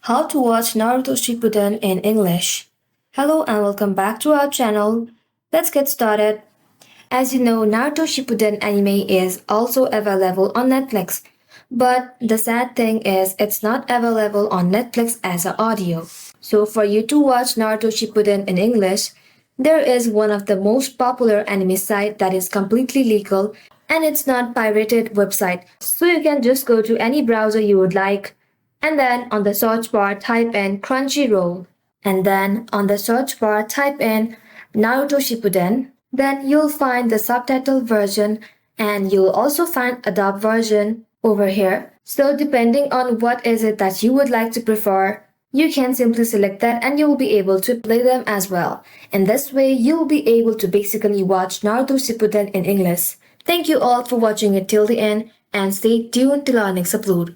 How to watch Naruto Shippuden in English. Hello and welcome back to our channel. Let's get started. As you know, Naruto Shippuden anime is also available on Netflix. But the sad thing is it's not available on Netflix as an audio. So for you to watch Naruto Shippuden in English, there is one of the most popular anime site that is completely legal and it's not pirated website. So you can just go to any browser you would like and then on the search bar type in Crunchyroll. And then on the search bar type in Naruto Shippuden. Then you'll find the subtitled version and you'll also find a dub version over here. So depending on what is it that you would like to prefer, you can simply select that and you will be able to play them as well. In this way, you'll be able to basically watch Naruto Shippuden in English. Thank you all for watching it till the end and stay tuned till our next upload.